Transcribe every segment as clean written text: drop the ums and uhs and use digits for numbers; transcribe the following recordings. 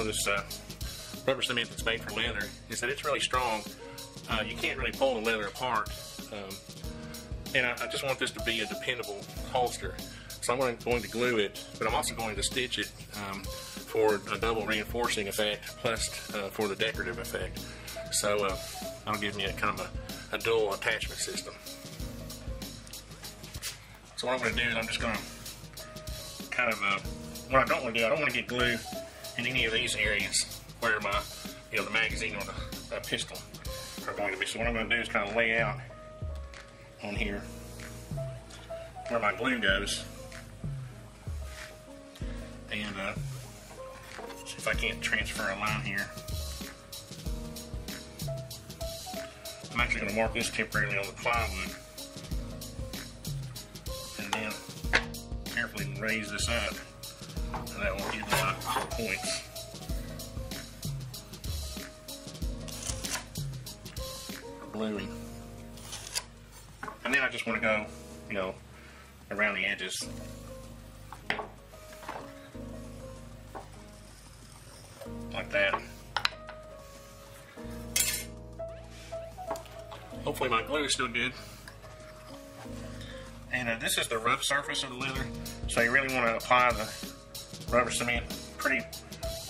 of this rubber cement that's made for leather is that it's really strong. You can't really pull the leather apart. And I just want this to be a dependable holster. So I'm going to glue it, but I'm also going to stitch it for a double reinforcing effect, plus for the decorative effect. So that'll give me a kind of a dual attachment system. So what I'm going to do is I'm just going to kind of, what I don't want to do, I don't want to get glue in any of these areas where my, the magazine or the pistol are going to be. So what I'm going to do is kind of lay out on here where my glue goes, and see if I can't transfer a line here. I'm actually going to mark this temporarily on the plywood, and then carefully raise this up, and that will give me my points. For gluing. And then I just want to go, around the edges. Like that. Hopefully my glue is still good. And this is the rough surface of the leather, so you really want to apply the rubber cement pretty,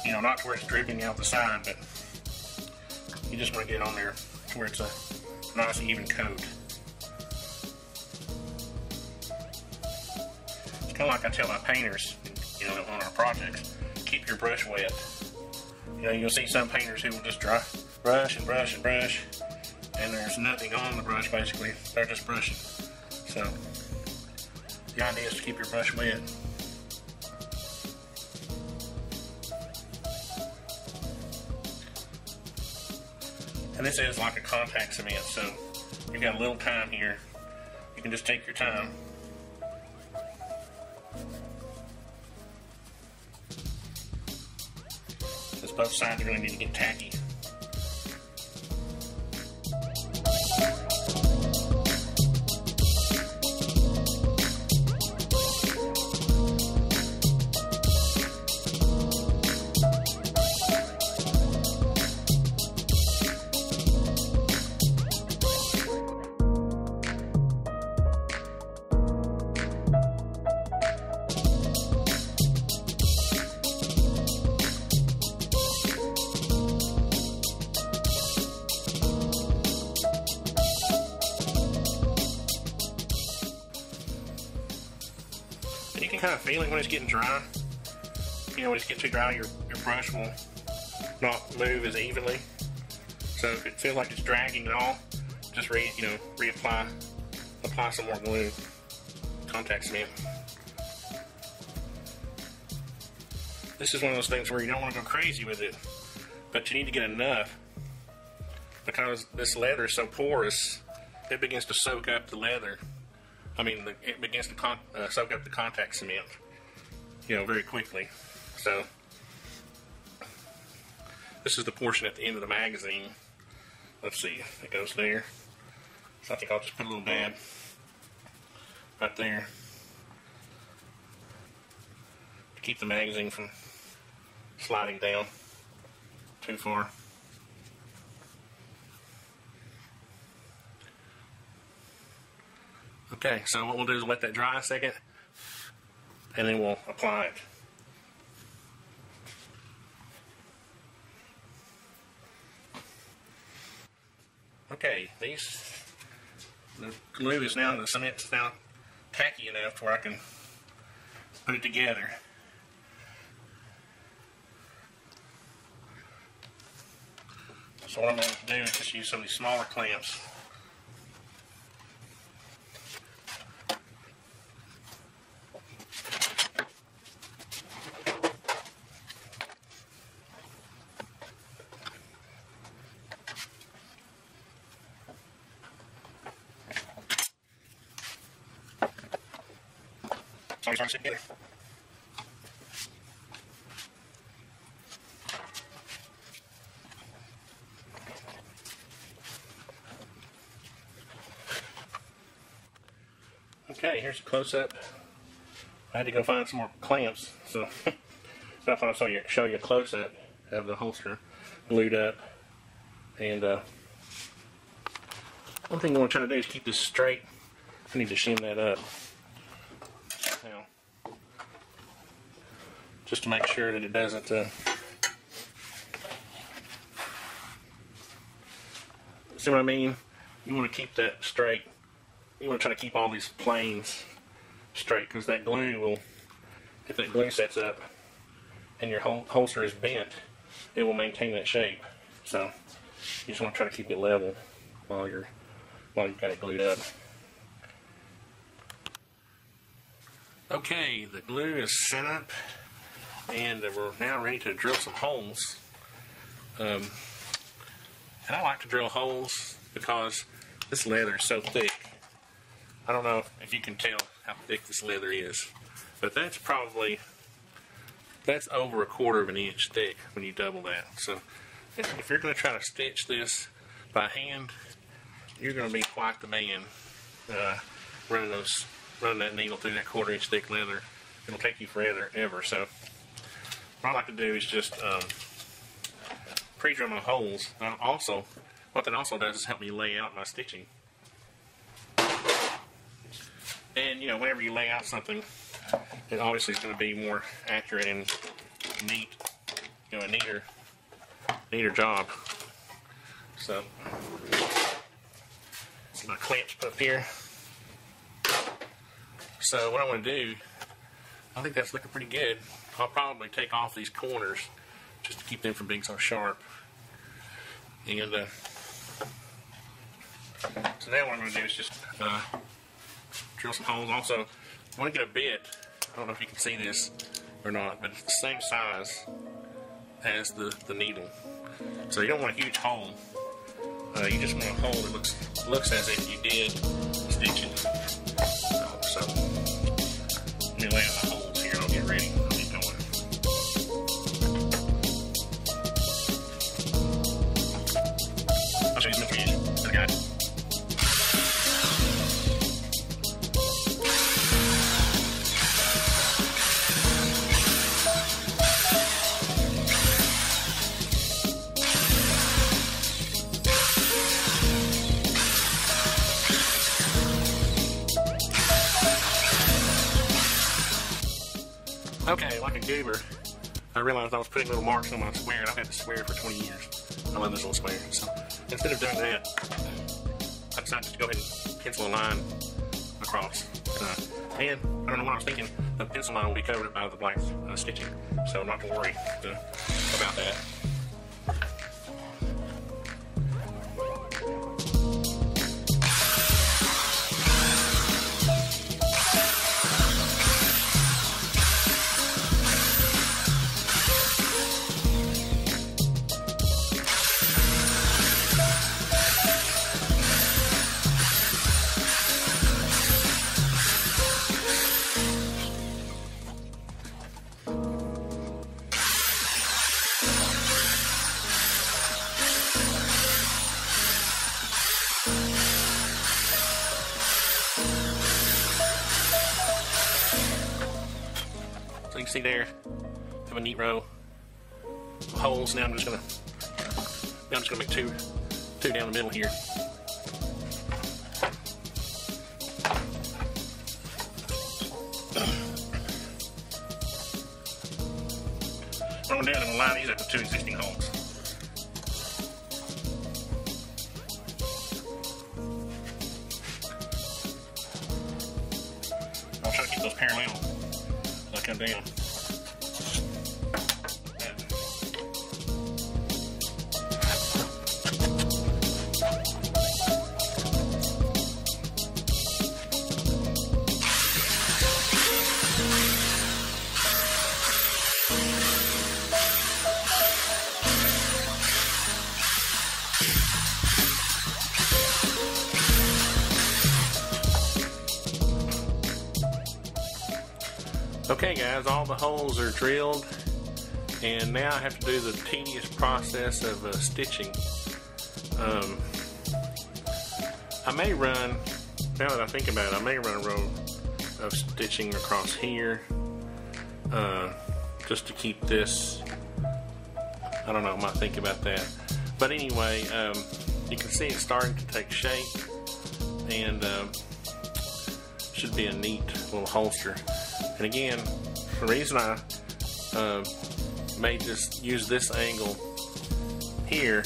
not to where it's dripping out the side, but you just want to get it on there to where it's a nice even coat. It's kind of like I tell my painters, on our projects, keep your brush wet. You'll see some painters who will just brush and brush and brush, and there's nothing on the brush basically. They're just brushing. So the idea is to keep your brush wet. And this is like a contact cement, so you've got a little time here. You can just take your time. Because both sides really need to get tacky. You can kind of feel it when it's getting dry. When it's getting too dry, your brush will not move as evenly. So if it feels like it's dragging at all, just reapply, apply some more glue, contact cement. This is one of those things where you don't want to go crazy with it, but you need to get enough, because this leather is so porous, it begins to soak up the leather. It begins to soak up the contact cement, very quickly. So this is the portion at the end of the magazine. Let's see, it goes there. So I think I'll just put a little dab right there to keep the magazine from sliding down too far. Okay, so what we'll do is let that dry a second, and then we'll apply it. Okay, the glue is now, the cement's now tacky enough to where I can put it together. So what I'm going to do is just use some of these smaller clamps. Sorry, together. Okay, here's a close-up. I had to go find some more clamps, so I thought I'd show you a close-up. have the holster glued up. And one thing I want to try to do is keep this straight. I need to shim that up now, just to make sure that it doesn't see what I mean? You want to keep that straight. You want to try to keep all these planes straight, because that glue will, if that glue sets up and your holster is bent, it will maintain that shape. So you just want to try to keep it level while you've got it glued up. Okay, the glue is set up, and we're now ready to drill some holes. And I like to drill holes because this leather is so thick. I don't know if you can tell how thick this leather is, but that's over 1/4 of an inch thick when you double that. So if you're going to try to stitch this by hand, you're going to be quite the man running that needle through that 1/4 inch thick leather. It'll take you forever. So what I like to do is just pre-drill my holes. What that also does is help me lay out my stitching. And whenever you lay out something, it obviously is going to be more accurate and neat, a neater job. So see my clamps put up here. So what I want to do, I think that's looking pretty good. I'll probably take off these corners just to keep them from being so sharp. And so now what I'm going to do is just drill some holes. Also, I want to get a bit. I don't know if you can see this or not, but it's the same size as the needle. So you don't want a huge hole. You just want a hole that looks as if you did stitching. So let me lay out my holes here and I'll get ready. I'll get going. I'll show you some information. I got it. Okay, like a goober, I realized I was putting little marks on my square, and I've had this square for 20 years. I love this little square. So instead of doing that, I decided to go ahead and pencil a line across. And I don't know what I was thinking, the pencil line will be covered by the black stitching, so not to worry about that. So you can see there, I have a neat row of holes. Now I'm just gonna make two down the middle here. What I'm gonna do is I'm gonna line these up with 2 existing holes. I'll try to keep those parallel. Come down. Okay guys, all the holes are drilled, and now I have to do the tedious process of stitching. I may run, now that I think about it, I may run a row of stitching across here just to keep this I don't know, I might think about that. But anyway, you can see it's starting to take shape, and should be a neat little holster. And again, the reason I use this angle here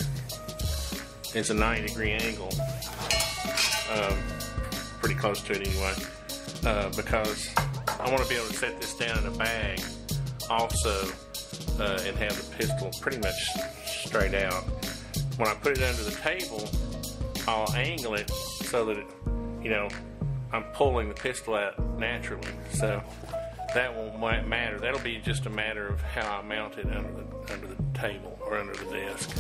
is a 90-degree angle, pretty close to it anyway, because I want to be able to set this down in a bag also, and have the pistol pretty much straight out. When I put it under the table, I'll angle it so that it, you know, I'm pulling the pistol out naturally. So that won't matter. That'll be just a matter of how I mount it under the table or under the desk.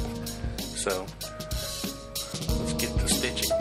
So let's get to stitching.